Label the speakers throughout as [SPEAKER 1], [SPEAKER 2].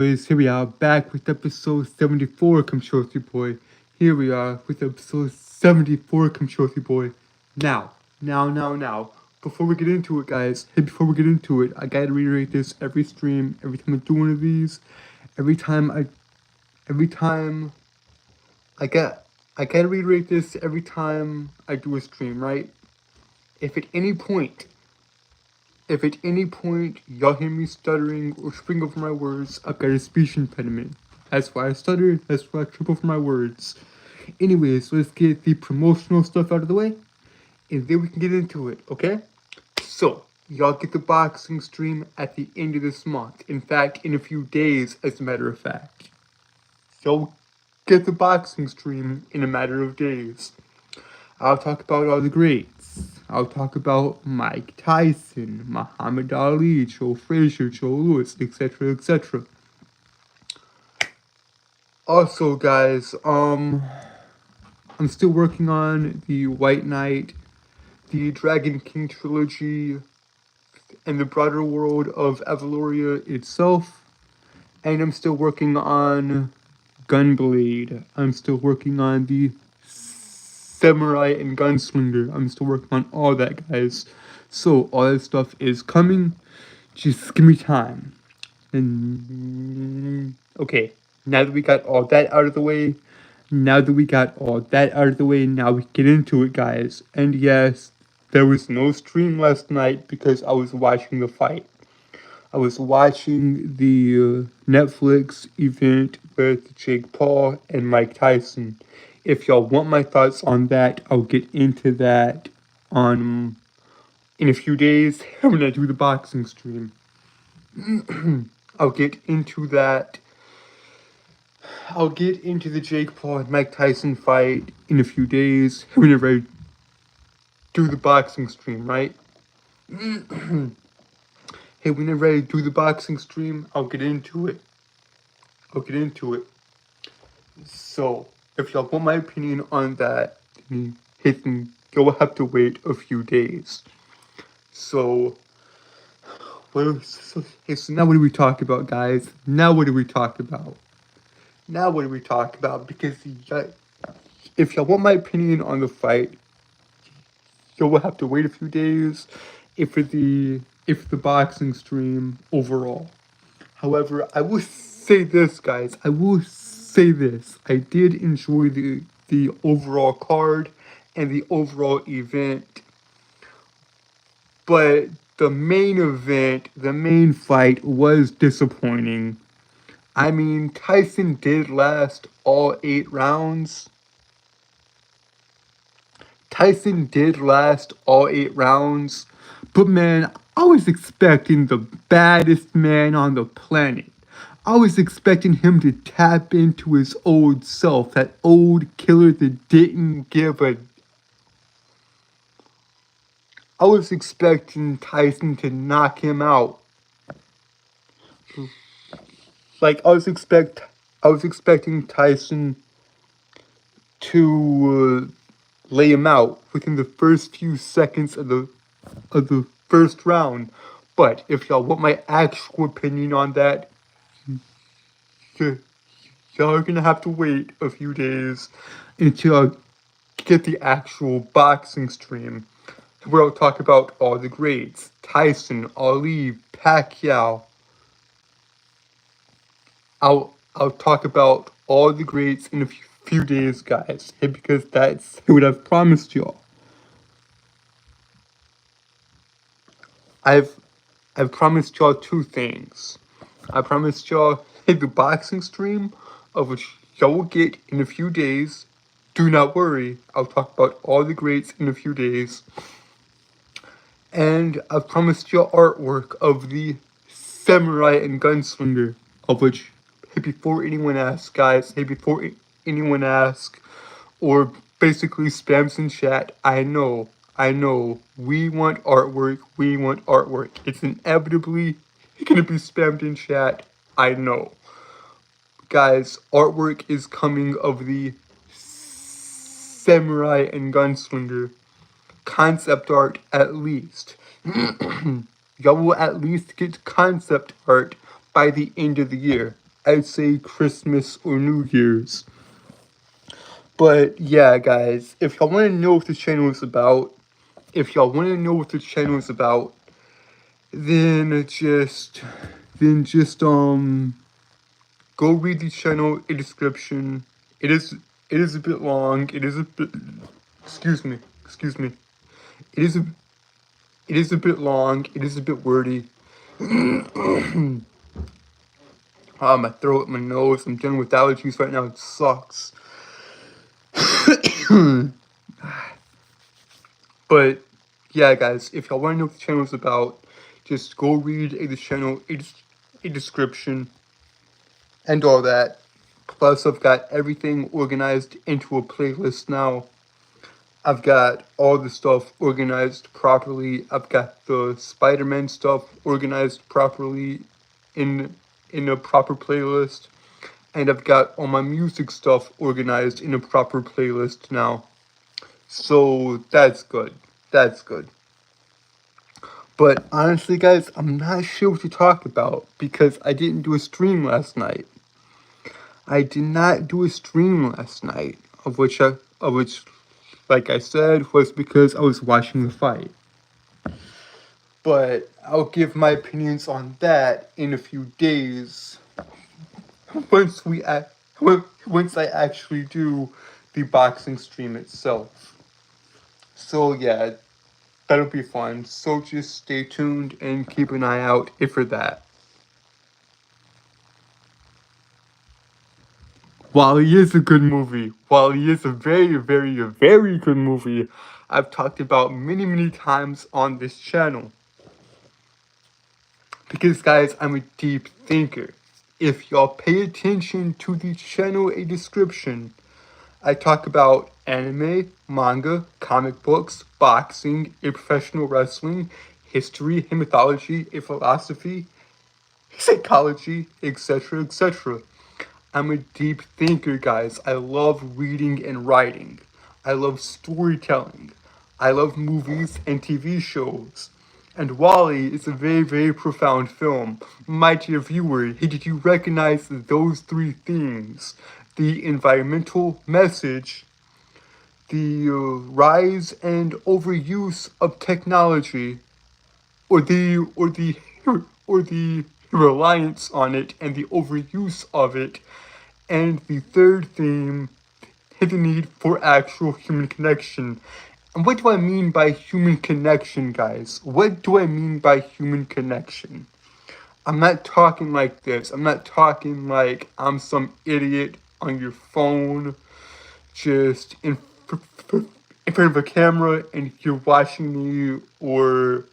[SPEAKER 1] Boys, here we are back with episode 74, Come Shorty Boy. Here we are with episode 74, Come Shorty Boy. Now. Before we get into it, guys, I gotta reiterate this every stream, every time I do one of these, every time I gotta reiterate this every time I do a stream, right? If at any point y'all hear me stuttering or tripping over my words, I've got a speech impediment. That's why I stutter, that's why I trip over my words. Anyways, let's get the promotional stuff out of the way, and then we can get into it, okay? So, y'all get the boxing stream at the end of this month. In fact, in a few days, as a matter of fact. Y'all get the boxing stream in a matter of days. I'll talk about all the greats. I'll talk about Mike Tyson, Muhammad Ali, Joe Frazier, Joe Louis, etc., etc. Also, guys, I'm still working on the White Knight, the Dragon King trilogy, and the broader world of Avaloria itself. And I'm still working on Gunblade. I'm still working on the Samurai and Gunslinger. I'm still working on all that, guys. So, all that stuff is coming. Just give me time. And, okay, now that we got all that out of the way, now we get into it, guys. And yes, there was no stream last night because I was watching the fight. I was watching the Netflix event with Jake Paul and Mike Tyson. If y'all want my thoughts on that, I'll get into that in a few days when I do the boxing stream. I'll get into that. I'll get into the Jake Paul and Mike Tyson fight in a few days whenever I do the boxing stream, right? Hey, whenever I do the boxing stream, I'll get into it. So, if y'all want my opinion on that, then you'll have to wait a few days. So now what do we talk about, guys? Because if y'all want my opinion on the fight, you'll have to wait a few days if the boxing stream overall. However, I will say this, guys. I did enjoy the overall card and the overall event. But the main fight was disappointing. I mean, Tyson did last all 8 rounds. But man, I was expecting the baddest man on the planet. I was expecting him to tap into his old self, that old killer that didn't give a... I was expecting Tyson to knock him out. Like, I was expecting Tyson to lay him out within the first few seconds of the first round. But if y'all want my actual opinion on that, y'all are gonna have to wait a few days until I get the actual boxing stream, where I'll talk about all the greats: Tyson, Ali, Pacquiao. I'll talk about all the greats in a few days, guys, because that's what I've promised y'all. I've promised y'all 2 things. I promised y'all the boxing stream, of which y'all will get in a few days. Do not worry, I'll talk about all the greats in a few days. And I've promised y'all artwork of the Samurai and Gunslinger, of which, before anyone asks, or basically spams in chat, I know, we want artwork. It's inevitably gonna be spammed in chat, I know. Guys, artwork is coming of the Samurai and Gunslinger. Concept art, at least. Y'all will at least get concept art by the end of the year. I'd say Christmas or New Year's. But yeah, guys, if y'all want to know what the channel is about, if y'all want to know what the channel is about, then just go read the channel in description. It is a bit long. It is a bit excuse me. It is a it is a bit long. It is a bit wordy. My throat, my nose. I'm dealing with allergies right now. It sucks. But yeah, guys, if y'all want to know what the channel is about, just go read the channel, a description, and all that. Plus, I've got everything organized into a playlist now. I've got all the stuff organized properly. I've got the Spider-Man stuff organized properly in a proper playlist. And I've got all my music stuff organized in a proper playlist now. So that's good. That's good. But honestly, guys, I'm not sure what to talk about because I didn't do a stream last night. I did not do a stream last night, of which, like I said, was because I was watching the fight. But I'll give my opinions on that in a few days once I actually do the boxing stream itself. So yeah, that'll be fun. So just stay tuned and keep an eye out for that. WALL-E is a good movie. WALL-E is a very, very, very good movie. I've talked about many, many times on this channel. Because guys, I'm a deep thinker. If y'all pay attention to the channel a description, I talk about anime, manga, comic books, boxing, a professional wrestling, history, a mythology, a philosophy, psychology, etc., etc. I'm a deep thinker, guys. I love reading and writing. I love storytelling. I love movies and TV shows. And WALL-E is a very, very profound film. My dear viewer, did you recognize those three themes? The environmental message, the rise and overuse of technology, or the reliance on it and the overuse of it, and the third theme is the need for actual human connection. And what do I mean by human connection, guys? What do I mean by human connection? I'm not talking like this. I'm not talking like I'm some idiot on your phone, just in front of a camera and you're watching me, or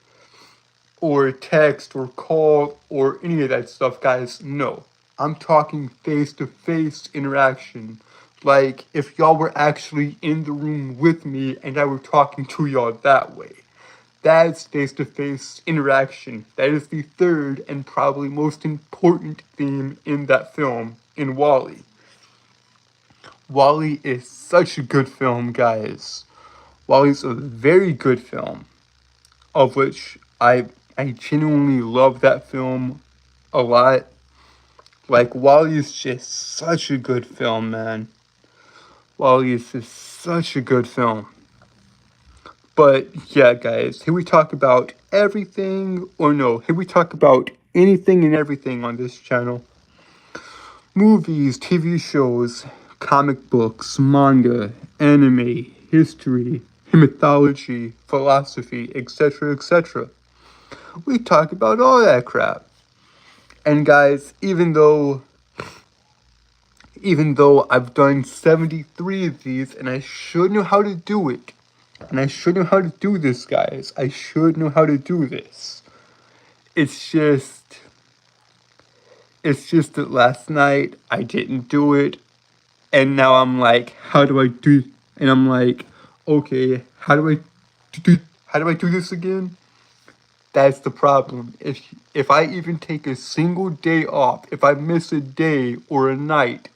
[SPEAKER 1] text or call or any of that stuff, guys. No. I'm talking face-to-face interaction. Like, if y'all were actually in the room with me and I were talking to y'all that way. That's face-to-face interaction. That is the third and probably most important theme in that film, in WALL-E. WALL-E is such a good film, guys. WALL-E's a very good film, of which I genuinely love that film a lot. Like, WALL-E is just such a good film, man. WALL-E is just such a good film. But yeah, guys, here we talk about everything, or no, here we talk about anything and everything on this channel. Movies, TV shows, comic books, manga, anime, history, mythology, philosophy, etc., etc. We talk about all that crap. And guys, even though I've done 73 of these, and I should know how to do it, and I should know how to do this, guys. I should know how to do this. It's just that last night I didn't do it, and now I'm like, how do I do? And I'm like, okay, how do I do this again? That's the problem. If I even take a single day off, if I miss a day or a night,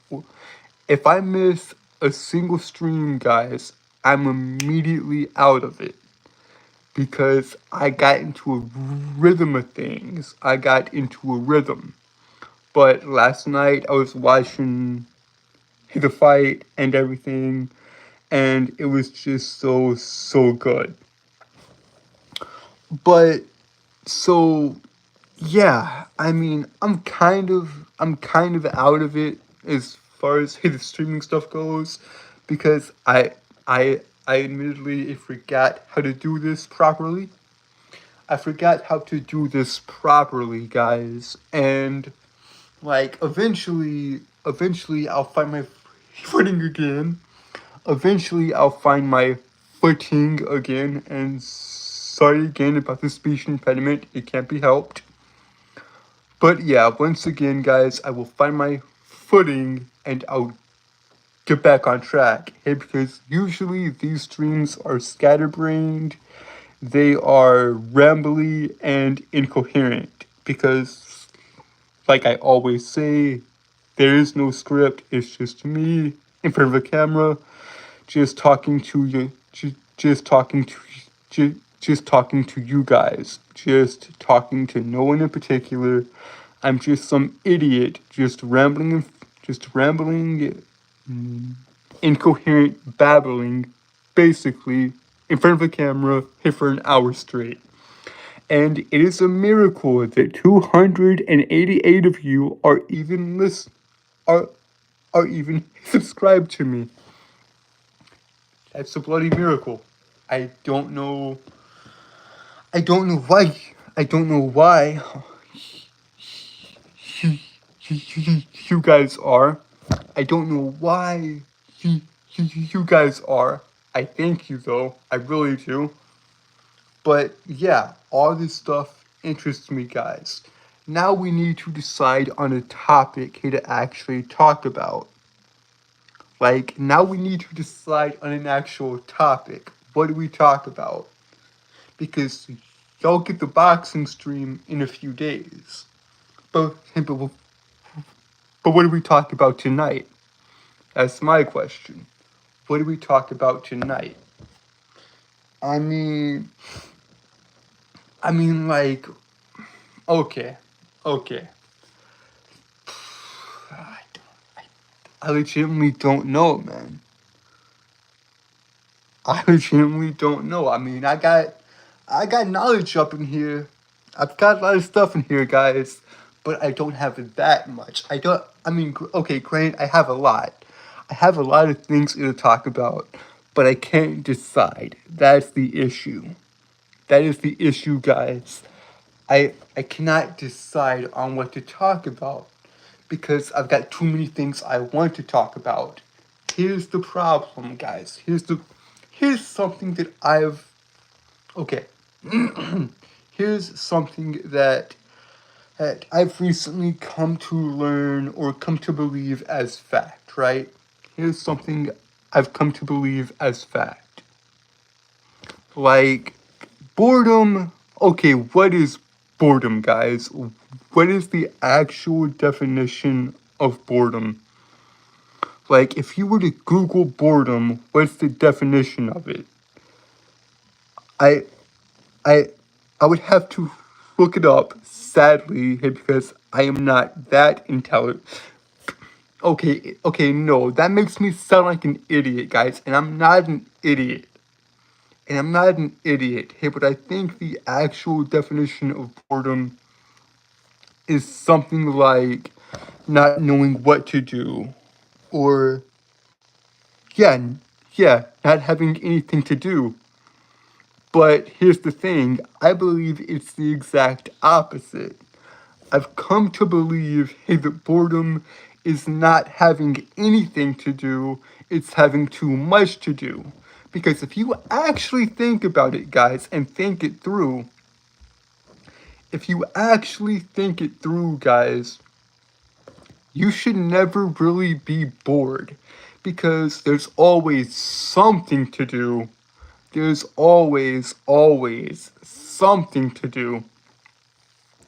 [SPEAKER 1] if I miss a single stream, guys, I'm immediately out of it. Because I got into a rhythm of things. I got into a rhythm. But last night I was watching the fight and everything, and it was just so good. But so yeah, I mean, I'm kind of out of it as far as the streaming stuff goes, because I admittedly forgot how to do this properly. I forgot how to do this properly, guys, and like eventually I'll find my footing again. Eventually I'll find my footing again, and sorry again about the speech impediment. It can't be helped. But yeah, once again, guys, I will find my footing and I'll get back on track. Hey, because usually these streams are scatterbrained, they are rambly and incoherent. Because, like I always say, there is no script. It's just me in front of a camera, just talking to you, just talking to, just talking to you guys, just talking to no one in particular. I'm just some idiot, just rambling, incoherent babbling, basically, in front of a camera for an hour straight. And it is a miracle that 288 of you are are even subscribed to me. That's a bloody miracle. I don't know. I don't know why. I don't know why you guys are. I don't know why you guys are. I thank you though. I really do. But yeah, all this stuff interests me, guys. Now we need to decide on a topic here to actually talk about. Like, now we need to decide on an actual topic. What do we talk about? Because y'all get the boxing stream in a few days. But what do we talk about tonight? That's my question. What do we talk about tonight? I mean, like, okay. I legitimately don't know, man. I legitimately don't know. I mean, I got knowledge up in here. I've got a lot of stuff in here, guys, but I don't have that much. Okay, granted, I have a lot. I have a lot of things to talk about, but I can't decide. That's the issue. That is the issue, guys. I cannot decide on what to talk about because I've got too many things I want to talk about. Here's the problem, guys. Here's something that okay. Here's something that I've recently come to learn or come to believe as fact, right? Here's something I've come to believe as fact. Like, boredom. Okay, what is boredom, guys? What is the actual definition of boredom? Like, if you were to Google boredom, what's the definition of it? I I I would have to look it up, sadly, because I am not that intelligent. Okay, no, that makes me sound like an idiot, guys, and I'm not an idiot. Hey, but I think the actual definition of boredom is something like not knowing what to do, or yeah, not having anything to do. But here's the thing, I believe it's the exact opposite. I've come to believe, hey, that boredom is not having anything to do, it's having too much to do. Because if you actually think about it, guys, and think it through, guys, you should never really be bored. Because there's always something to do. There's always something to do.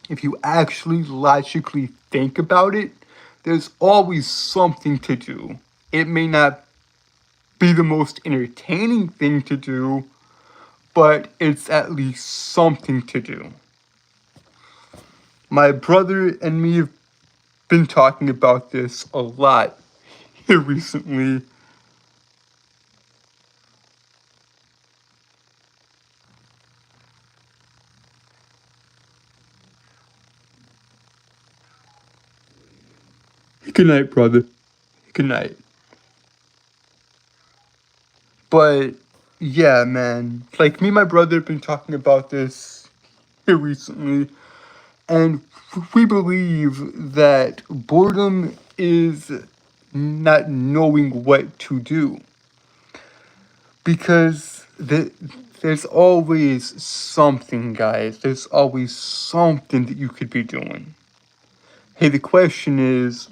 [SPEAKER 1] If you actually logically think about it, there's always something to do. It may not be the most entertaining thing to do, but it's at least something to do. My brother and me have been talking about this a lot here recently. Good night, brother. Good night. But yeah, man, like me and my brother have been talking about this here recently, and we believe that boredom is not knowing what to do. Because there's always something, guys. There's always something that you could be doing. Hey, the question is,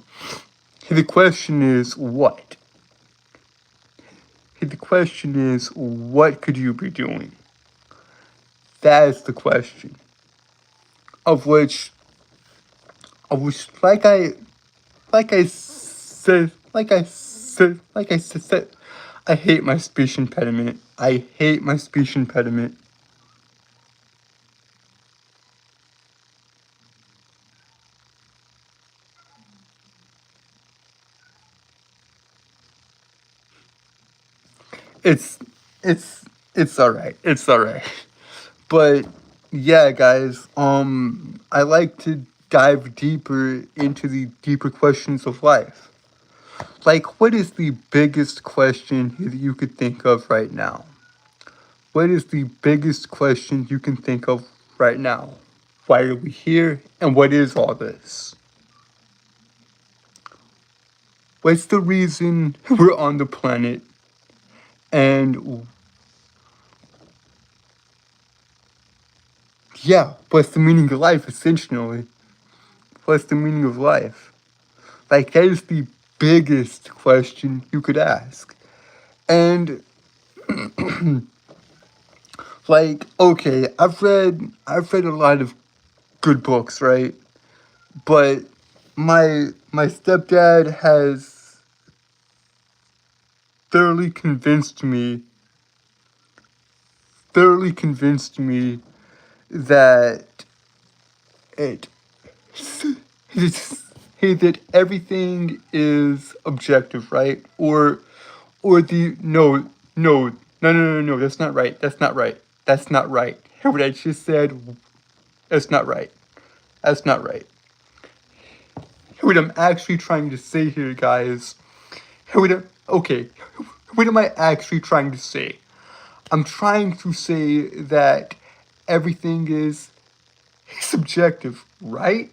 [SPEAKER 1] what? Hey, the question is, what could you be doing? That is the question. Of which, like I said, I hate my speech impediment. I hate my speech impediment. It's, it's alright. It's alright. But yeah, guys, I like to dive deeper into the deeper questions of life. Like, what is the biggest question that you could think of right now? What is the biggest question you can think of right now? Why are we here? And what is all this? What's the reason we're on the planet? And yeah, what's the meaning of life, essentially? What's the meaning of life? Like, that is the biggest question you could ask. And like, okay, I've read a lot of good books, right? But my stepdad has thoroughly convinced me that it it's, that everything is objective, right? Or the no, that's not right. That's not right. That's not right. Hear what I just said? That's not right. That's not right. Hear what I'm actually trying to say here, guys. Okay. What am I actually trying to say? I'm trying to say that everything is subjective, right?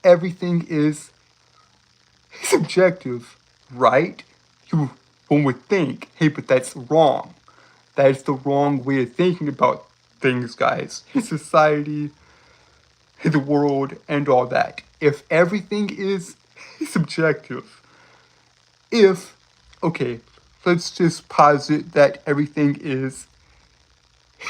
[SPEAKER 1] Everything is subjective, right? One would think, hey, but that's wrong. That is the wrong way of thinking about things, guys. Society, the world, and all that. If everything is subjective, okay, let's just posit that everything is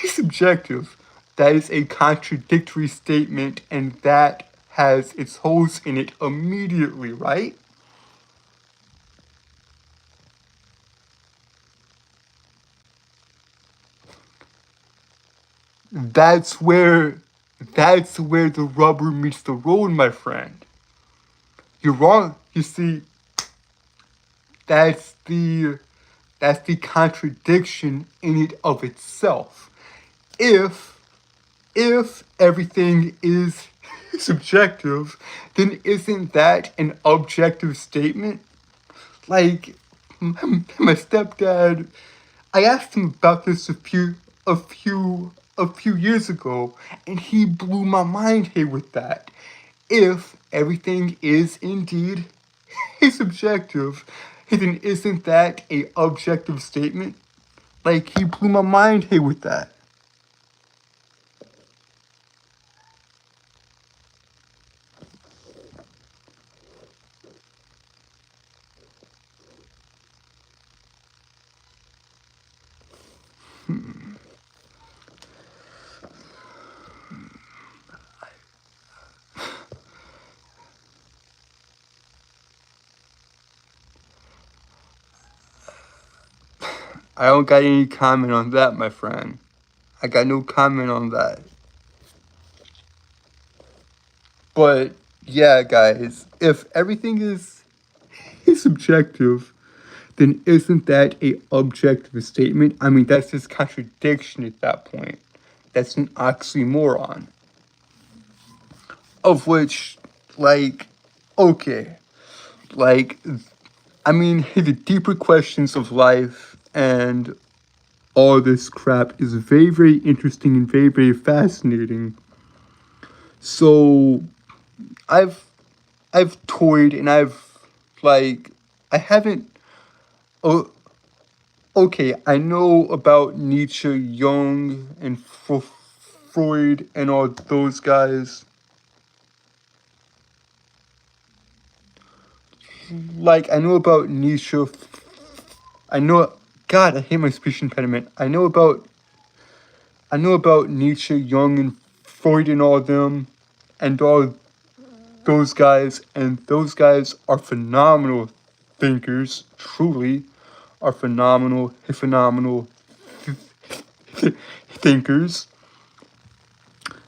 [SPEAKER 1] subjective. That is a contradictory statement, and that has its holes in it immediately, right? That's where the rubber meets the road, my friend. You're wrong. You see, that's the contradiction in it of itself. If everything is subjective, then isn't that an objective statement? Like, my stepdad, I asked him about this a few years ago, and he blew my mind here with that. If everything is indeed subjective, then isn't that a objective statement? Like, he blew my mind here with that. I don't got any comment on that, my friend. I got no comment on that. But yeah, guys, if everything is subjective, then isn't that a objective statement? I mean, that's just contradiction at that point. That's an oxymoron. Of which, like, okay, like, I mean, the deeper questions of life and all this crap is very, very interesting and very, very fascinating. So, I've I've toyed and like I haven't. Oh, okay, I know about Nietzsche, Jung, and Freud and all those guys. Like I know about Nietzsche. I know. God, I hate my speech impediment. I know about Nietzsche, Jung, and Freud and all them, and all those guys, and those guys are phenomenal thinkers. Truly, are phenomenal thinkers.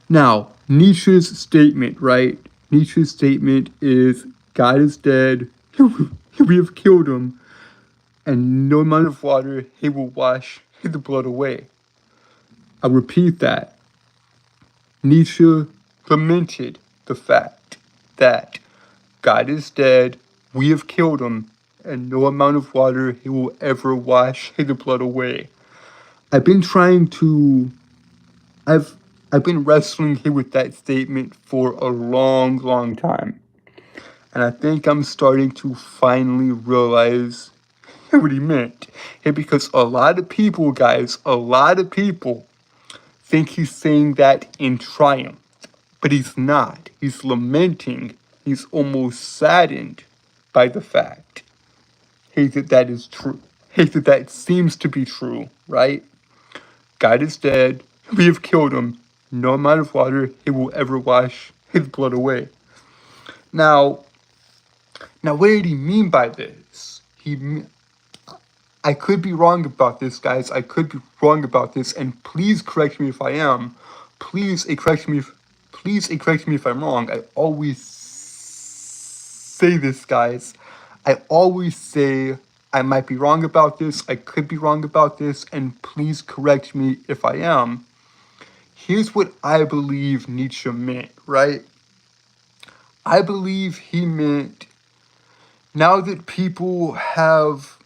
[SPEAKER 1] Now, Nietzsche's statement, right? Nietzsche's statement is God is dead, we have killed him, and no amount of water he will wash the blood away. I'll repeat that. Nietzsche lamented the fact that God is dead, we have killed him, and no amount of water he will ever wash the blood away. I've been trying to I've been wrestling here with that statement for a long, long time. And I think I'm starting to finally realize what he meant. And because a lot of people, guys, a lot of people think he's saying that in triumph. But he's not. He's lamenting. He's almost saddened by the fact. Hey, that is true. Hey, that seems to be true, right? God is dead. We have killed him. No amount of water he will ever wash his blood away. Now, what did he mean by this? I could be wrong about this, guys. I could be wrong about this, and please correct me if I am. Please correct me if I'm wrong. I always say this, guys. I always say I might be wrong about this. I could be wrong about this, and please correct me if I am. Here's what I believe Nietzsche meant, right? I believe he meant now that people have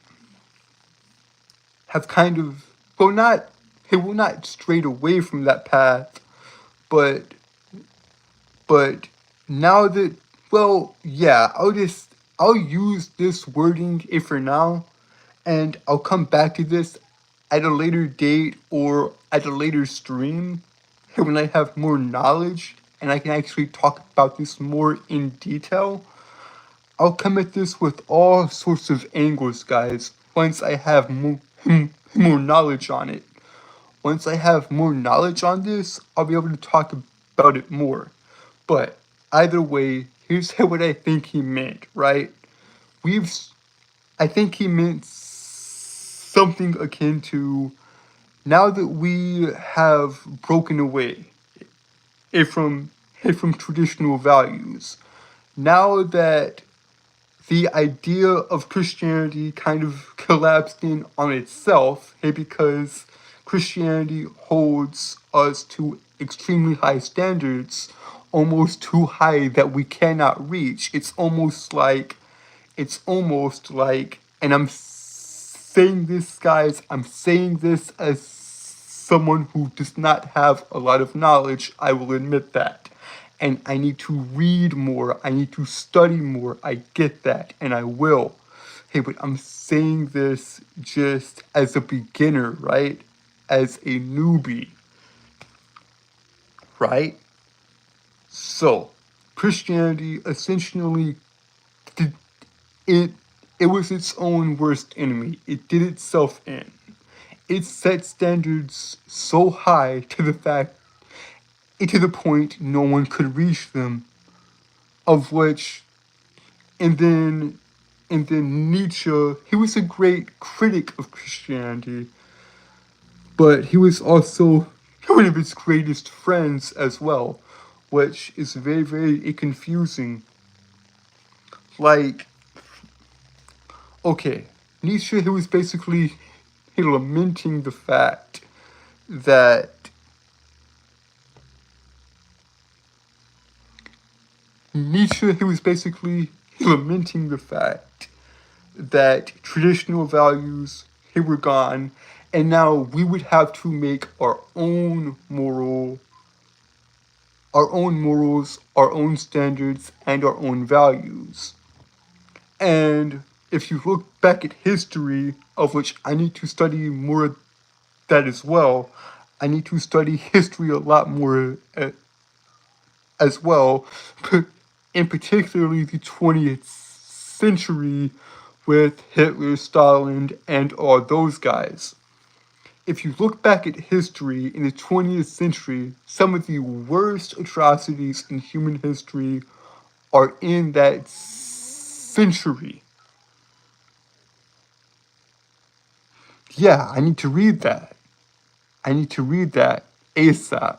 [SPEAKER 1] kind of will not strayed away from that path, but now that yeah, I'll use this wording for now, and I'll come back to this at a later date or at a later stream when I have more knowledge and I can actually talk about this more in detail. I'll come at this with all sorts of angles, guys, once I have more knowledge on it. Once I have more knowledge on this, I'll be able to talk about it more. But either way, here's what I think he meant, right? I think he meant something akin to now that we have broken away from traditional values, now that the idea of Christianity kind of collapsed in on itself, because Christianity holds us to extremely high standards, almost too high that we cannot reach. It's almost like, and I'm saying this, guys, I'm saying this as someone who does not have a lot of knowledge, I will admit that. And I need to read more, I need to study more, I get that, and I will. Hey, but I'm saying this just as a beginner, right? As a newbie, right? So, Christianity essentially did it was its own worst enemy. It did itself in. It set standards so high to the point no one could reach them. Of which, and then Nietzsche, he was a great critic of Christianity, but he was also one of its greatest friends as well, which is very, very confusing Like, okay, Nietzsche, he was basically lamenting the fact that he was basically lamenting the fact that traditional values they were gone, and now we would have to make our own morals, our own standards, and our own values. And if you look back at history, of which I need to study more of that as well, I need to study history a lot more as well, in particularly the 20th century with Hitler, Stalin, and all those guys. If you look back at history in the 20th century, some of the worst atrocities in human history are in that century. Yeah, I need to read that. I need to read that ASAP.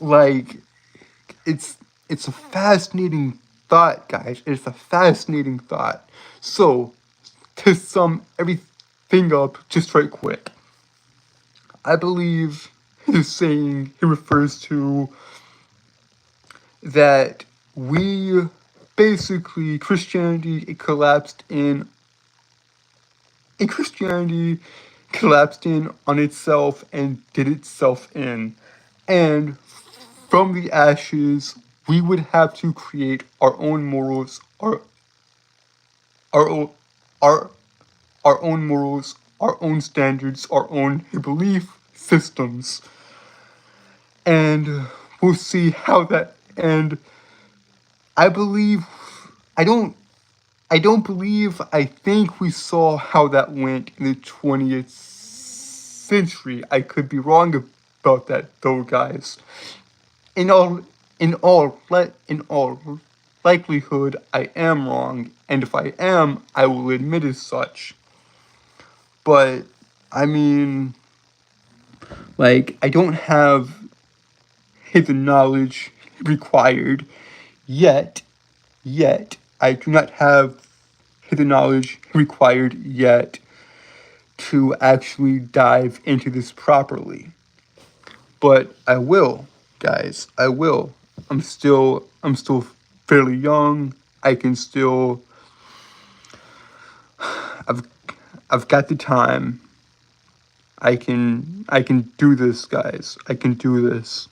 [SPEAKER 1] Like, it's a fascinating thought, guys. It's a fascinating thought. So, to sum everything up just right quick, I believe his saying he refers to that we basically Christianity collapsed in on itself and did itself in. And from the ashes, we would have to create our own morals, our own, our, our own morals, our own standards, our own belief systems. And we'll see how that, and I believe, I don't I think we saw how that went in the 20th century. I could be wrong about that though, guys. In all, in all likelihood, I am wrong, and if I am, I will admit as such. But, I mean, like, I don't have the knowledge required yet. I do not have the knowledge required yet to actually dive into this properly. But I will, guys. I will. I'm still fairly young. I can still I've got the time. I can do this, guys. I can do this.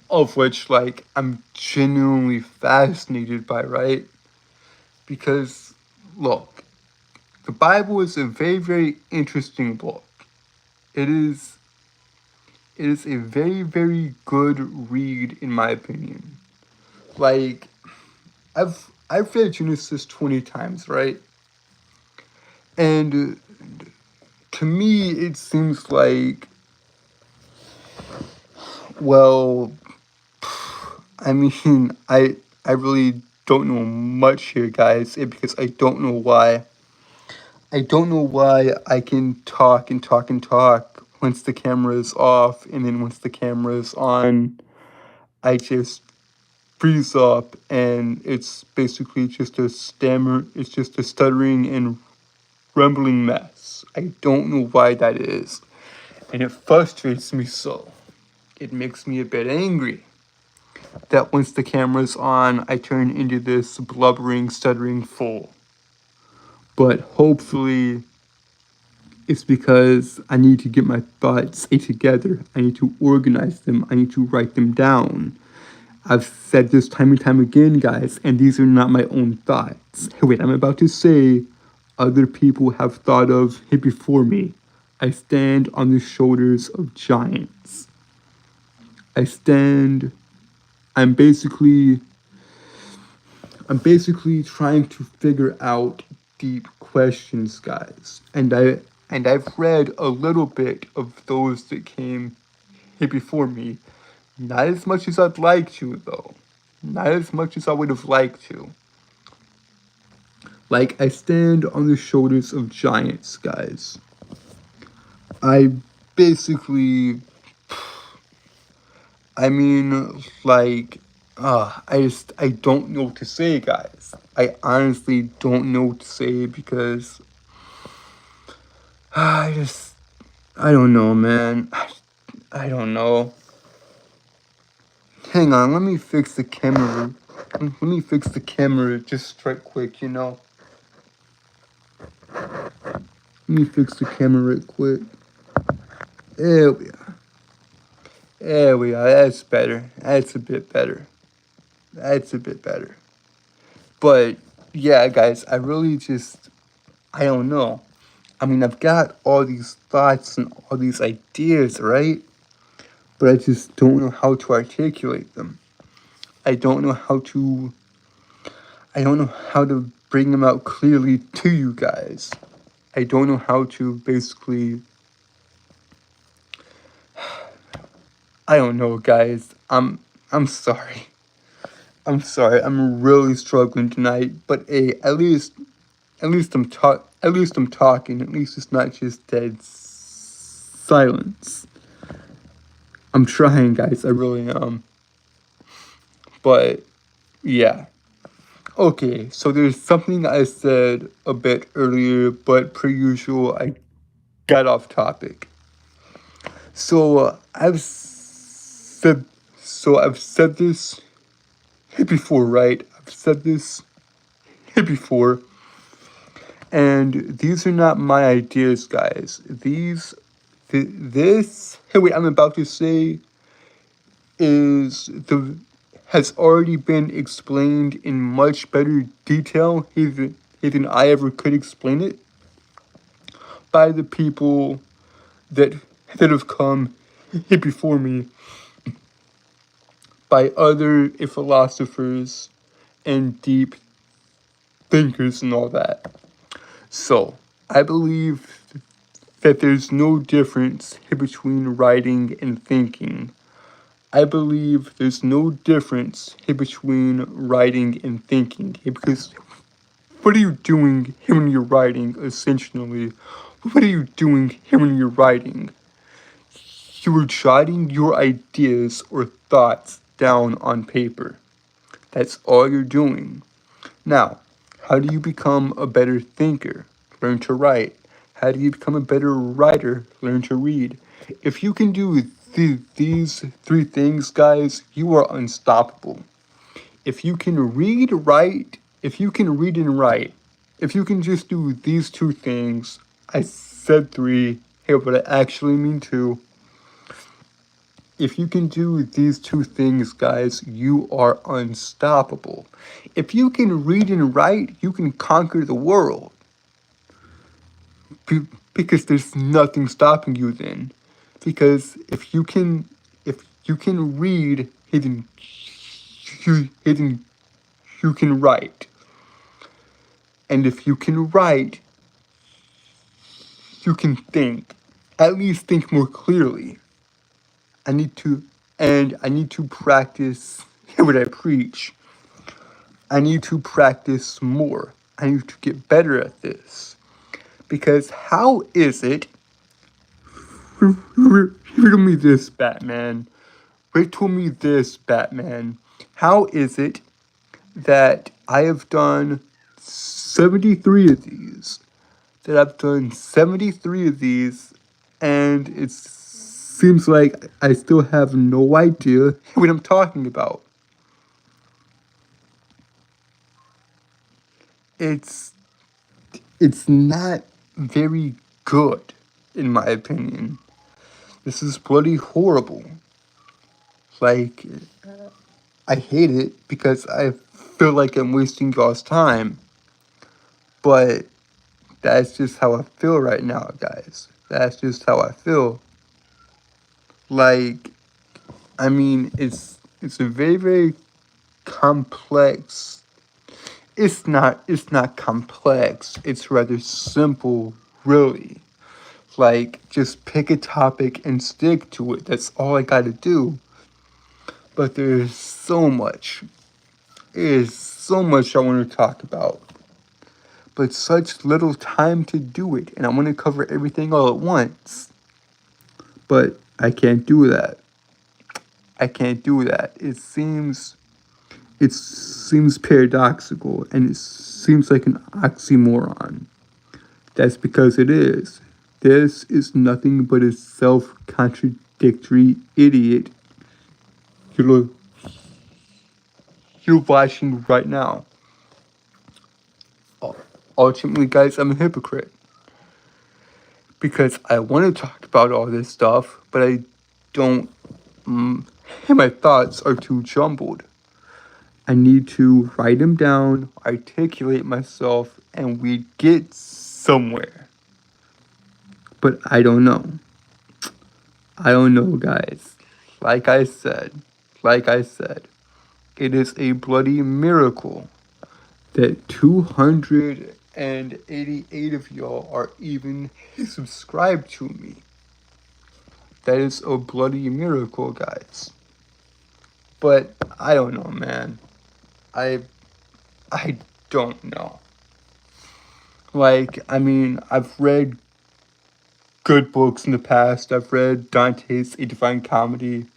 [SPEAKER 1] Of which, like, I'm genuinely fascinated by, right? Because, look, the Bible is a very, very interesting book. It is a very, very good read, in my opinion. Like, I've read Genesis 20 times, right? And to me, it seems like, well, I mean, I really don't know much here, guys, because I don't know why. I don't know why I can talk and talk and talk once the camera is off, and then once the camera is on, I just freeze up, and it's basically just a stammer. It's just a stuttering and rumbling mess. I don't know why that is, and it frustrates me so. It makes me a bit angry that once the camera's on, I turn into this blubbering, stuttering fool. But hopefully, it's because I need to get my thoughts together. I need to organize them. I need to write them down. I've said this time and time again, guys, and these are not my own thoughts. Wait, I'm about to say other people have thought of it before me. I stand on the shoulders of giants. I'm basically trying to figure out deep questions, guys. And I've read a little bit of those that came here before me. Not as much as I'd like to, though. Not as much as I would have liked to. Like, I stand on the shoulders of giants, guys. I basically, I mean, like, I don't know what to say, guys. I honestly don't know what to say because I just, I don't know, man. I don't know. Hang on, let me fix the camera. Let me fix the camera just right quick, you know. Let me fix the camera right quick. There we are. There we are. That's better. That's a bit better. That's a bit better. But yeah, guys, I really just, I don't know. I mean, I've got all these thoughts and all these ideas, right? But I just don't know how to articulate them. I don't know how to, I don't know how to bring them out clearly to you guys. I don't know how to basically, I don't know, guys. I'm sorry. I'm sorry. I'm really struggling tonight, but hey, at least I'm talking. At least it's not just dead silence. I'm trying, guys. I really am. But yeah. Okay, so there's something I said a bit earlier, but per usual, I got off topic. So I've said this here before, right? I've said this here before, and these are not my ideas, guys. This what I'm about to say has already been explained in much better detail than I ever could explain it by the people that have come here before me, by other philosophers and deep thinkers and all that. So I believe that there's no difference between writing and thinking. I believe there's no difference between writing and thinking, because what are you doing here when you're writing, essentially? What are you doing here when you're writing? You are jotting your ideas or thoughts down on paper. That's all you're doing. Now, how do you become a better thinker? Learn to write. How do you become a better writer? Learn to read. If you can do these three things, guys, you are unstoppable. If you can read, write, if you can read and write, if you can just do these two things, I said three, here, but I actually mean two. If you can do these two things, guys, you are unstoppable. If you can read and write, you can conquer the world. Because there's nothing stopping you then. Because if you can read, then you can write. And if you can write, you can think. At least think more clearly. I need to practice what I preach. I need to practice more. I need to get better at this. Because how is it, riddle me this, Batman. Riddle me this, Batman. How is it that I have done 73 of these? That I've done 73 of these, and it seems like I still have no idea what I'm talking about. It's not very good, in my opinion. This is bloody horrible. Like, I hate it because I feel like I'm wasting y'all's time. But that's just how I feel right now, guys. That's just how I feel. Like, I mean, it's a very, very complex. It's not complex. It's rather simple, really. Like, just pick a topic and stick to it. That's all I gotta do. But there's so much. There's so much I want to talk about. But such little time to do it. And I want to cover everything all at once. But I can't do that. I can't do that. It seems it seems paradoxical and it seems like an oxymoron. That's because it is. This is nothing but a self-contradictory idiot you're, you're watching right now. Ultimately, guys, I'm a hypocrite. Because I want to talk about all this stuff, but I don't. My thoughts are too jumbled. I need to write them down, articulate myself, and we get somewhere. But I don't know. I don't know, guys. Like I said, it is a bloody miracle that 288 of y'all are even subscribed to me. That is a bloody miracle, guys. But I don't know, man. I don't know. Like, I mean, I've read good books in the past. I've read Dante's A Divine Comedy.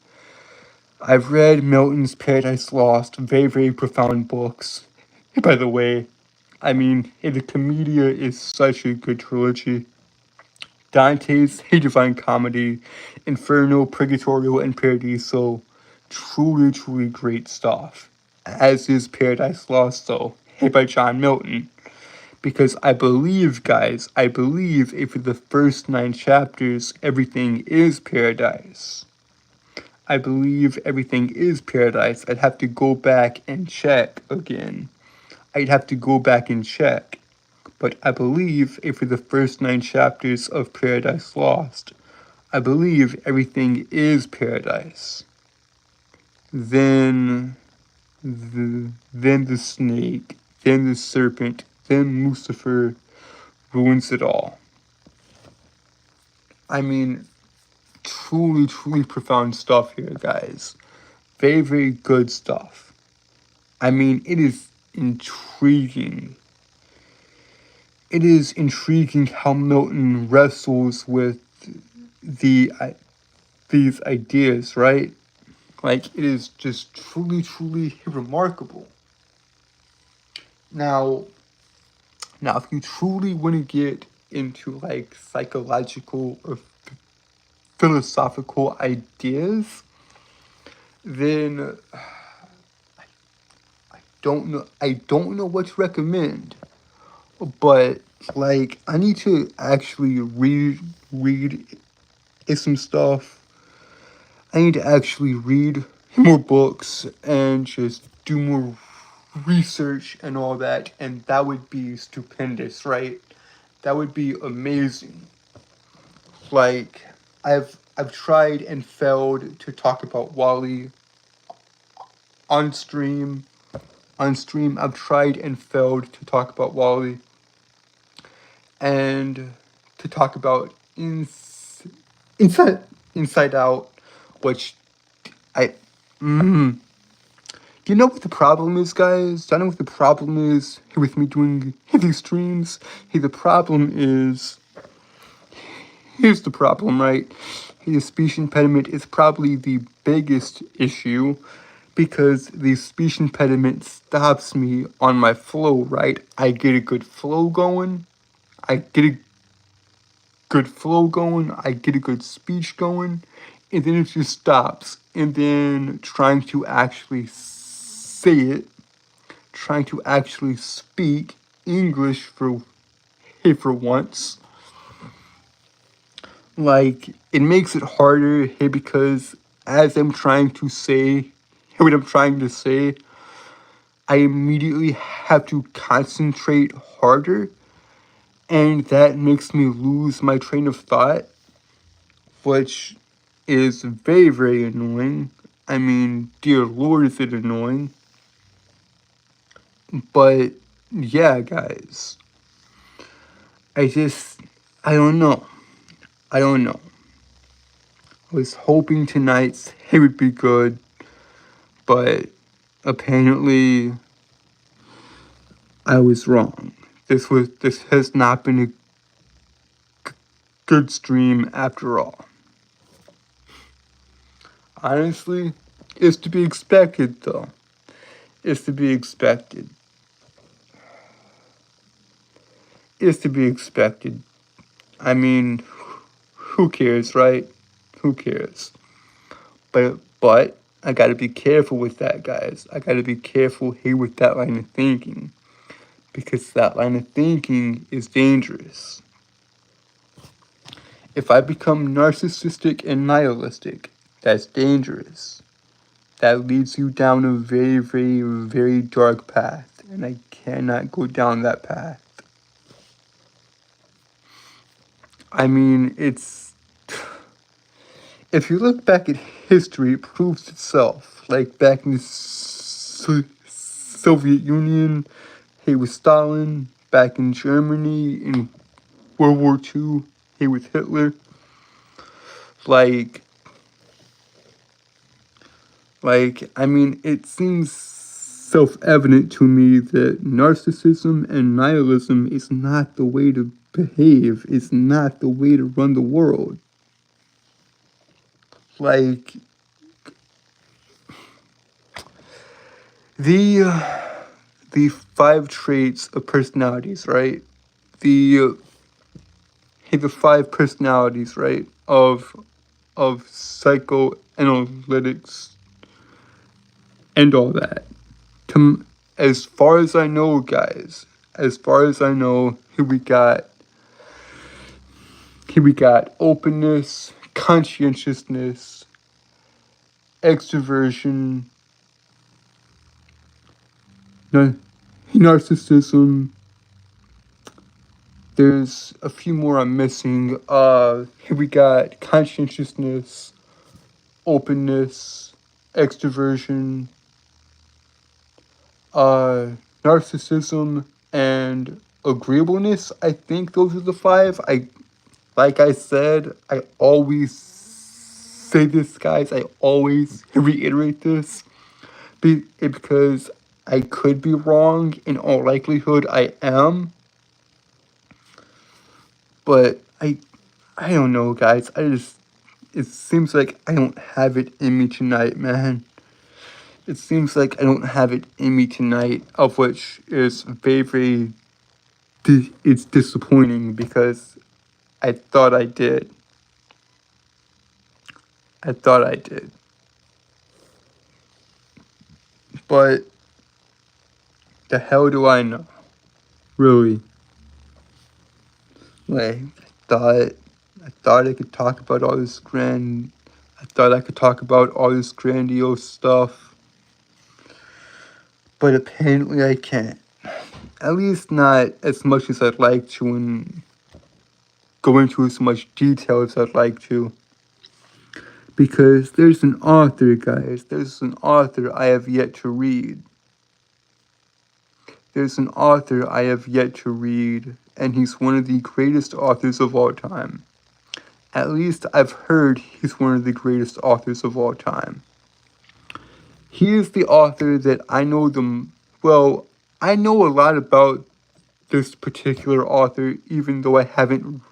[SPEAKER 1] I've read Milton's Paradise Lost. Very, very profound books. By the way, I mean, the Commedia is such a good trilogy. Dante's A Divine Comedy, Inferno, Purgatorio, and Paradiso. Truly, truly great stuff. As is Paradise Lost, though, by John Milton. Because I believe, guys, if the first 9 chapters, everything is paradise. I believe everything is paradise. I'd have to go back and check again. But I believe for the first 9 chapters of Paradise Lost, I believe everything is paradise. Then the snake, then the serpent, then Lucifer ruins it all. I mean, truly, truly profound stuff here, guys. Very, very good stuff. I mean, it is intriguing. It is intriguing how Milton wrestles with these ideas, right? Like, it is just truly, truly remarkable. Now, if you truly want to get into, like, psychological or philosophical ideas, then I don't know what to recommend. But, like, I need to actually read some stuff. I need to actually read more books and just do more research and all that, and that would be stupendous, right? That would be amazing. Like, I've tried and failed to talk about Wally on stream. I've tried and failed to talk about Wally. And to talk about Inside Out, which Do you know what the problem is, guys? Do you know what the problem is with me doing these streams? The problem is... Here's the problem, right? The speech impediment is probably the biggest issue because the speech impediment stops me on my flow, right? I get a good flow going. I get a good speech going, and then it just stops. And then trying to actually say it, trying to actually speak English for once, like, it makes it harder because as I'm trying to say what I'm trying to say, I immediately have to concentrate harder, and that makes me lose my train of thought, which is very, very annoying. I mean, dear Lord, is it annoying. But, yeah, guys. I don't know. I was hoping tonight's would be good, but apparently I was wrong. This has not been a good stream after all. Honestly, it's to be expected though. It's to be expected. It's to be expected. I mean, who cares, right? Who cares? But I gotta be careful with that, guys. I gotta be careful here with that line of thinking. Because that line of thinking is dangerous. If I become narcissistic and nihilistic, that's dangerous. That leads you down a very, very, very dark path. And I cannot go down that path. I mean, it's. If you look back at history, it proves itself. Like back in the Soviet Union, hey, with Stalin. Back in Germany in World War II, hey, with Hitler. Like, I mean, it seems self-evident to me that narcissism and nihilism is not the way to behave. It's not the way to run the world. Like, the 5 traits of personalities, right? The 5 personalities, right? Of psychoanalytics and all that. As far as I know, guys, as far as I know, here we got openness, conscientiousness, extroversion, narcissism. There's a few more I'm missing. Here we got conscientiousness, openness, extroversion, narcissism, and agreeableness. I think those are the 5. Like I said, I always say this, guys. I always reiterate this because I could be wrong. In all likelihood, I am. But I don't know, guys. It seems like I don't have it in me tonight, man. It seems like I don't have it in me tonight, of which is very, very, it's disappointing because I thought I did. But the hell do I know? Really? Like, I thought I could talk about all this grandiose stuff. But apparently I can't. At least not as much as I'd like to and go into as much detail as I'd like to. Because there's an author, guys. There's an author I have yet to read. And he's one of the greatest authors of all time. At least I've heard he's one of the greatest authors of all time. He is the author that I know I know a lot about this particular author, even though I haven't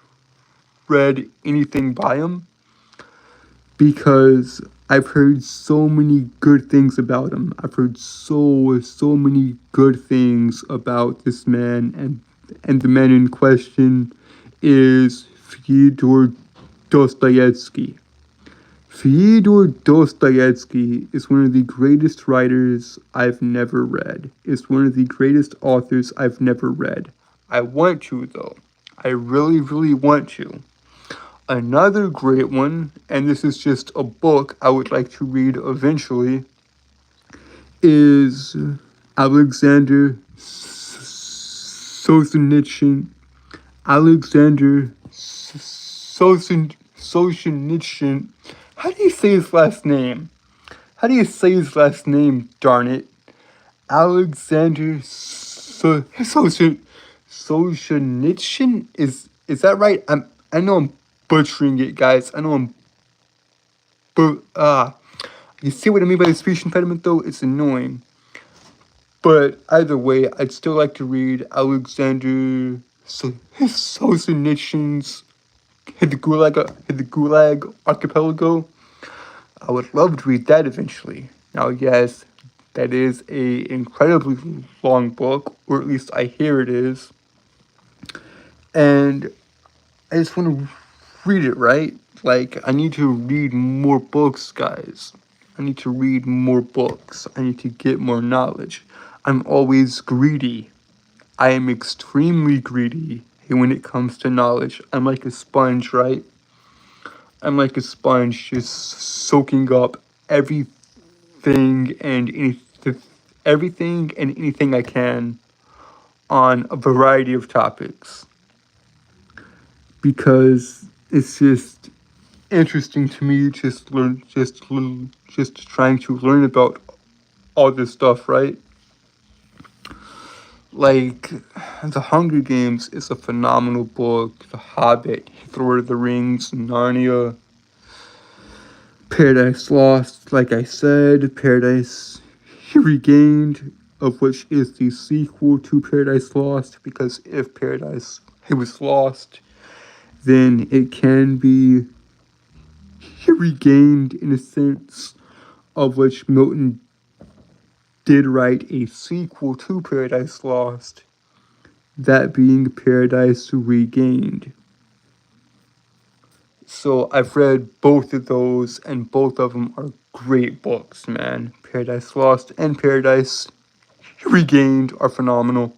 [SPEAKER 1] read anything by him, because I've heard so many good things about him. I've heard so many good things about this man, and the man in question is Fyodor Dostoevsky. Fyodor Dostoevsky is one of the greatest writers I've never read. Is one of the greatest authors I've never read. I want to, though. I really, really want to. Another great one, and this is just a book I would like to read eventually, is Alexander Solzhenitsyn. Solzhenitsyn. How do you say his last name? Darn it. Alexander Solzhenitsyn? Is that right? I know I'm butchering it, guys. You see what I mean by the speech impediment, though? It's annoying. But either way, I'd still like to read Alexander Solzhenitsyn's Hit the Gulag Archipelago. I would love to read that eventually. Now, yes, That is a incredibly long book, or at least I hear it is. And I just want to read it, right? Like, I need to read more books, guys. I need to read more books. I need to get more knowledge. I'm always greedy. I am extremely greedy when it comes to knowledge. I'm like a sponge, right? I'm like a sponge just soaking up everything and anything I can on a variety of topics. Because it's just interesting to me just trying to learn about all this stuff, right? Like, The Hunger Games is a phenomenal book. The Hobbit, The Lord of the Rings, Narnia, Paradise Lost, like I said, Paradise Regained, of which is the sequel to Paradise Lost, because if Paradise it was lost, then it can be regained in a sense, of which Milton did write a sequel to Paradise Lost, that being Paradise Regained. So I've read both of those, and both of them are great books, man. Paradise Lost and Paradise Regained are phenomenal.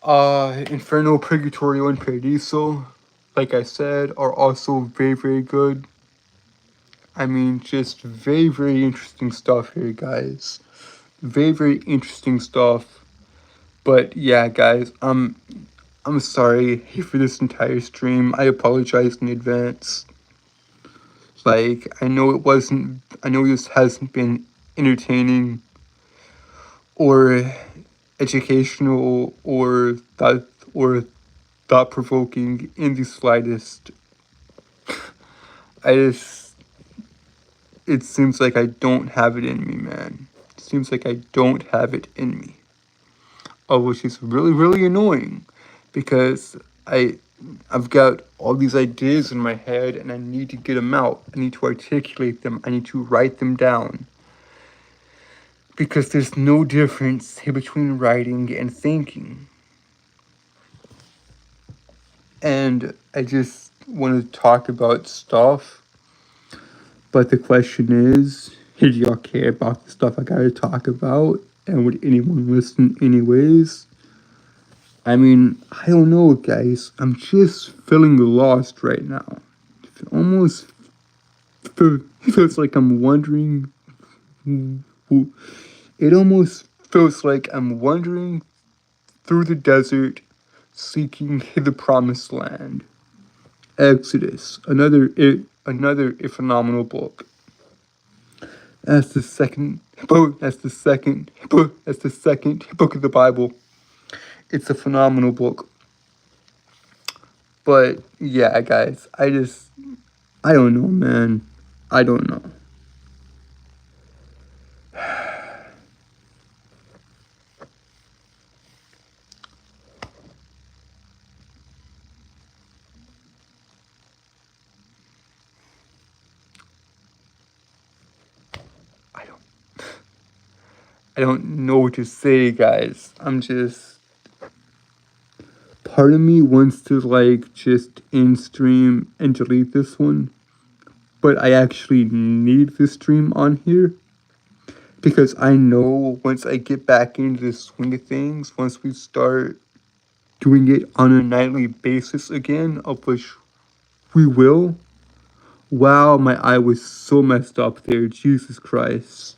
[SPEAKER 1] Inferno, Purgatorio, and Paradiso, like I said, are also very, very good. I mean, just very, very interesting stuff here, guys. Very, very interesting stuff. But yeah, guys, I'm sorry for this entire stream. I apologize in advance. Like, I know this hasn't been entertaining or educational or thought provoking in the slightest. It seems like I don't have it in me, man. It seems like I don't have it in me. Which is really, really annoying, because I've got all these ideas in my head and I need to get them out. I need to articulate them. I need to write them down. Because there's no difference between writing and thinking. And I just want to talk about stuff. But the question is, do y'all care about the stuff I gotta talk about? And would anyone listen anyways? I mean, I don't know, guys. I'm just feeling lost right now. It almost feels like I'm wondering. It almost feels like I'm wandering through the desert, seeking the promised land. Exodus, another phenomenal book. That's the second book. That's the second book of the Bible. It's a phenomenal book. But yeah, guys, I don't know, man. I don't know. I don't know what to say, guys. Part of me wants to just end stream and delete this one, but I actually need this stream on here, because I know once I get back into the swing of things, once we start doing it on a nightly basis again, of which we will. Wow, my eye was so messed up there, Jesus Christ.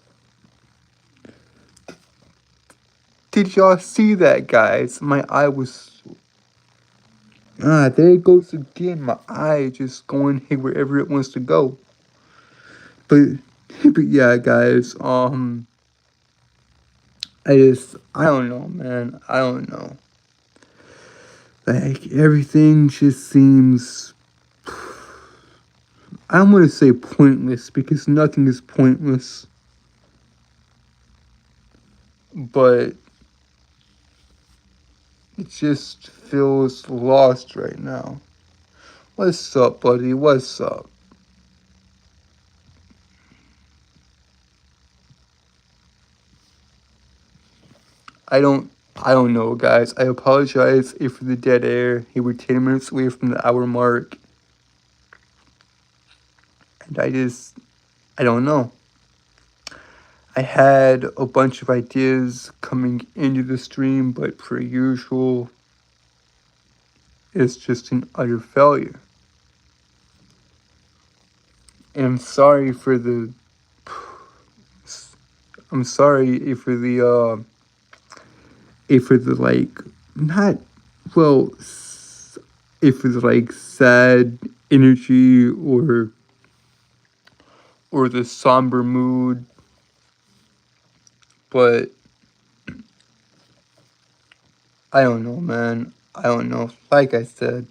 [SPEAKER 1] Did y'all see that, guys? My eye was... there it goes again. My eye just going wherever it wants to go. But yeah, guys, I don't know, man. I don't know. Like, everything just seems... I don't want to say pointless, because nothing is pointless. But it just feels lost right now. What's up, buddy? What's up? I don't know, guys. I apologize if for the dead air. Hey, we're 10 minutes away from the hour mark. And I don't know. I had a bunch of ideas coming into the stream, but per usual, it's just an utter failure. And I'm sorry for the like not well if it's like sad energy or the somber mood, but I don't know, man. I don't know. Like I said,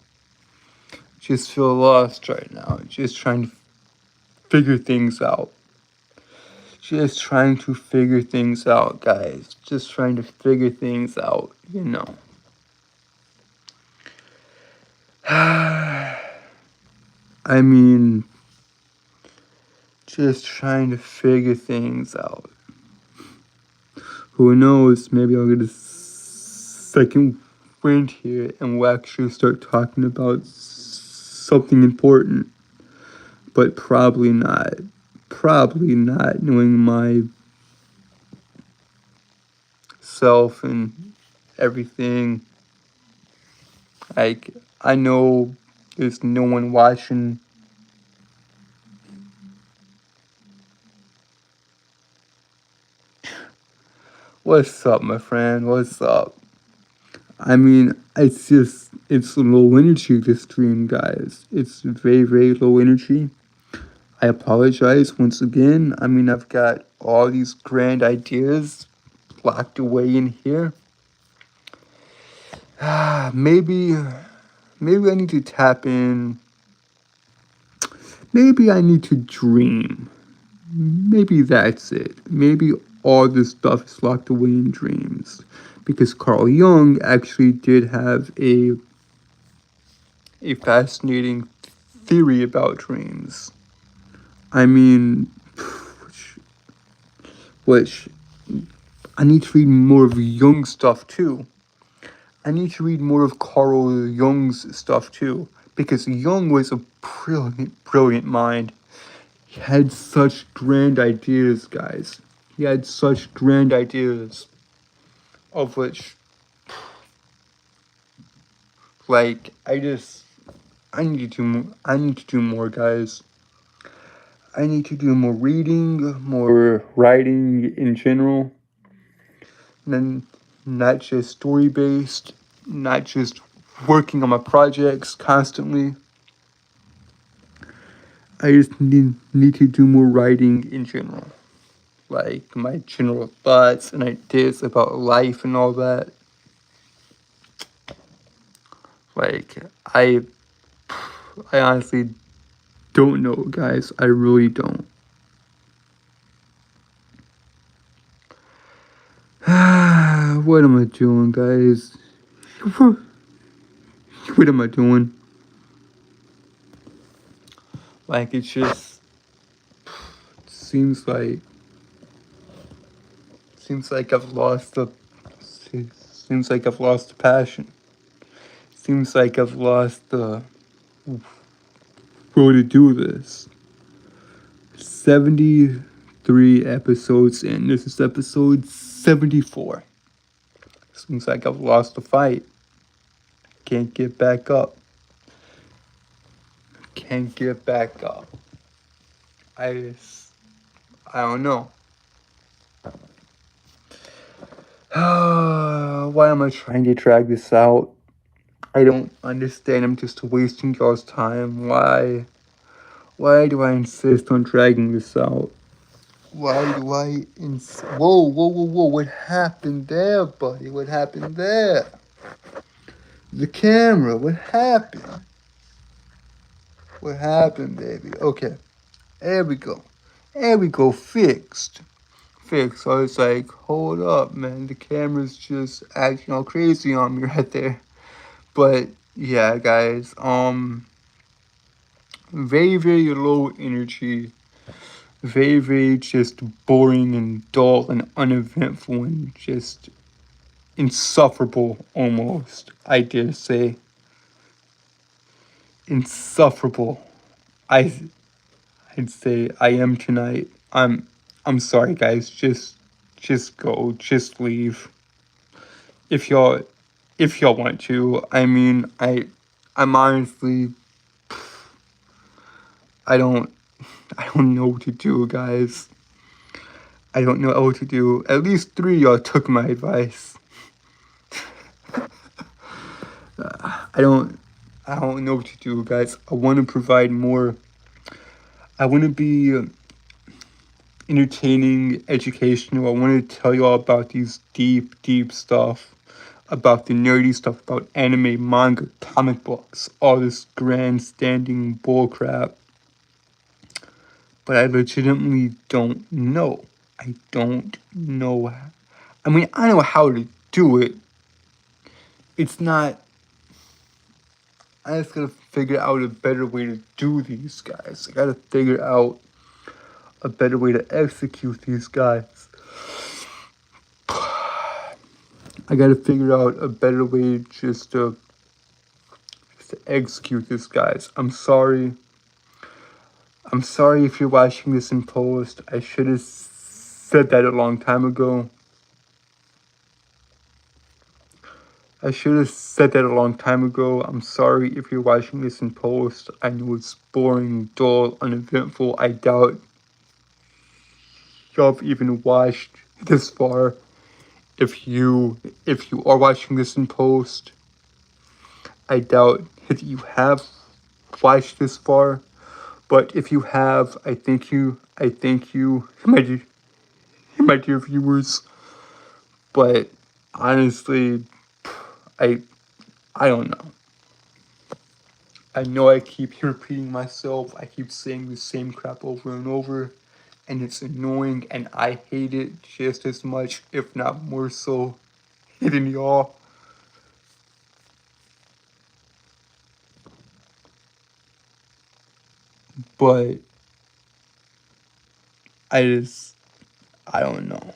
[SPEAKER 1] just feel lost right now. Just trying to figure things out. Just trying to figure things out, guys. Just trying to figure things out, you know. I mean, just trying to figure things out. Who knows? Maybe I'll get a second wind here and we'll actually start talking about something important. But probably not. Probably not, knowing my self and everything. Like, I know there's no one watching. What's up, my friend? What's up? I mean, it's low energy, this stream, guys. It's very, very low energy. I apologize once again. I mean, I've got all these grand ideas locked away in here. Maybe I need to tap in. Maybe I need to dream. Maybe that's it. Maybe all this stuff is locked away in dreams. Because Carl Jung actually did have a fascinating theory about dreams. I mean, which I need to read more of Jung's stuff too. I need to read more of Carl Jung's stuff too. Because Jung was a brilliant mind. He had such grand ideas, guys. He had such grand ideas. Of which, like, I need to do more, guys. I need to do more reading, more writing in general. And then not just story based, not just working on my projects constantly. I just need to do more writing in general. Like my general thoughts and ideas about life and all that. Like, I honestly don't know, guys. I really don't. What am I doing, guys? What am I doing? Like, it just seems like I've lost the passion. Seems like I've lost the will to do this. 73 episodes in. This is episode 74. Seems like I've lost the fight. Can't get back up. Can't get back up. I don't know. Why am I trying to drag this out? I don't understand. I'm just wasting y'all's time. Why do I insist on dragging this out? Why do I Whoa. What happened there, buddy? What happened there? The camera. What happened? What happened, baby? Okay. There we go. Fixed. So I was like, hold up, man. The camera's just acting all crazy on me right there. But yeah, guys. Very, very low energy. Very, very just boring and dull and uneventful and just insufferable almost, I dare say. Insufferable. I I'd say I am tonight. I'm sorry guys, just go, just leave. If y'all want to. I mean, I'm honestly I don't I don't know what to do, guys. I don't know what to do. At least 3 of y'all took my advice. I don't know what to do, guys. I want to provide more. I want to be entertaining, educational. I want to tell you all about these deep stuff, about the nerdy stuff, about anime, manga, comic books, all this grandstanding bullcrap. But I legitimately don't know. I don't know. I mean, I know how to do it. It's not. I just gotta figure out a better way to do these guys. I gotta figure out a better way to execute these guys. I gotta figure out a better way just to execute this, guys. I'm sorry. I'm sorry if you're watching this in post. I should have said that a long time ago. I should have said that a long time ago. I'm sorry if you're watching this in post. I know it's boring, dull, uneventful. I doubt y'all have even watched this far. If you are watching this in post, I doubt that you have watched this far. But if you have, I thank you, my dear viewers. But honestly, I don't know. I know I keep repeating myself. I keep saying the same crap over and over, and it's annoying, and I hate it just as much, if not more so, than y'all. But I don't know.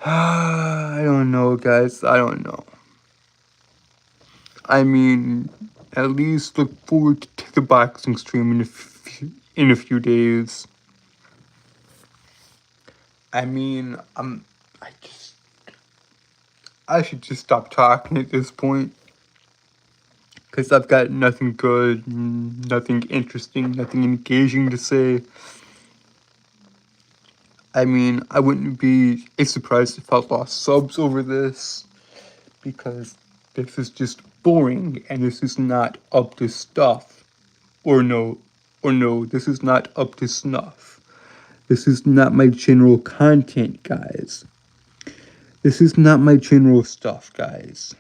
[SPEAKER 1] I don't know, guys. I don't know. I mean, at least look forward to the boxing stream in a few days. I mean, I should just stop talking at this point. Because I've got nothing good, nothing interesting, nothing engaging to say. I mean, I wouldn't be surprised if I lost subs over this. Because this is just boring and this is not up to stuff. Or no, this is not up to snuff. This is not my general content, guys. This is not my general stuff, guys.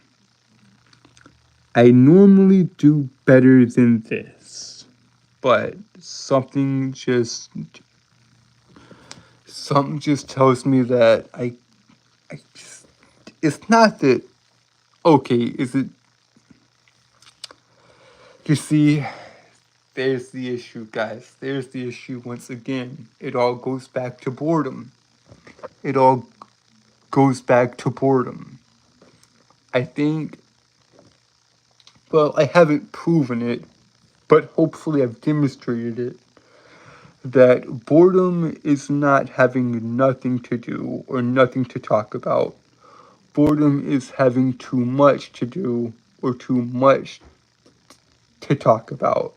[SPEAKER 1] I normally do better than this, but something just tells me that it's not that, okay, is it, you see, there's the issue, guys. There's the issue once again. It all goes back to boredom. It all goes back to boredom. I think, well, I haven't proven it, but hopefully I've demonstrated it, that boredom is not having nothing to do or nothing to talk about. Boredom is having too much to do or too much to talk about,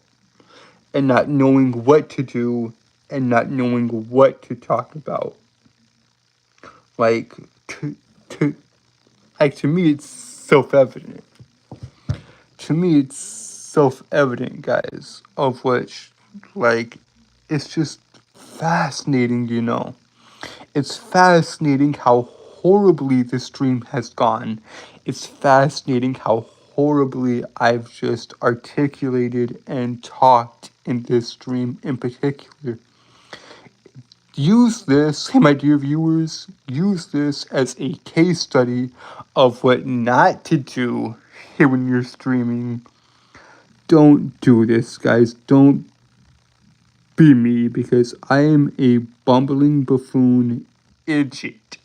[SPEAKER 1] and not knowing what to do and not knowing what to talk about. Like, to me, it's self-evident. To me, it's self-evident, guys, of which, like, it's just fascinating, you know. It's fascinating how horribly the stream has gone. It's fascinating how horribly I've just articulated and talked in this stream in particular. Use this, my dear viewers, use this as a case study of what not to do here when you're streaming. Don't do this, guys. Don't be me, because I am a bumbling buffoon idiot.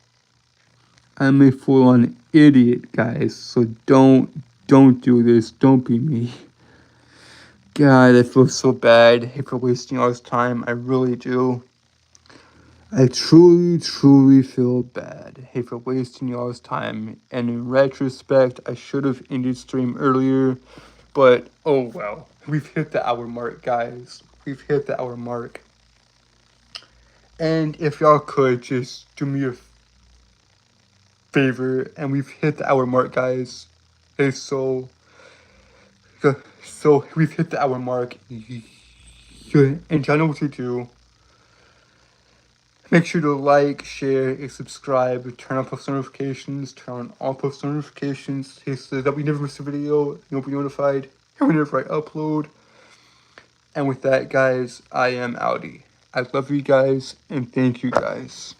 [SPEAKER 1] I'm a full-on idiot, guys. So don't do this. Don't be me. God, I feel so bad. I hate for wasting all this time. I really do. I truly feel bad. I hate for wasting y'all's time. And in retrospect, I should have ended stream earlier. But, oh well. We've hit the hour mark, guys. We've hit the hour mark. And if y'all could just do me a favor, and we've hit the hour mark, guys. Okay, so we've hit the hour mark. And y'all know what to do. Make sure to like, share, and subscribe. Turn on post notifications. Turn on all post notifications so that we never miss a video. You'll be notified whenever I upload. And with that, guys, I am Audi. I love you guys, and thank you guys.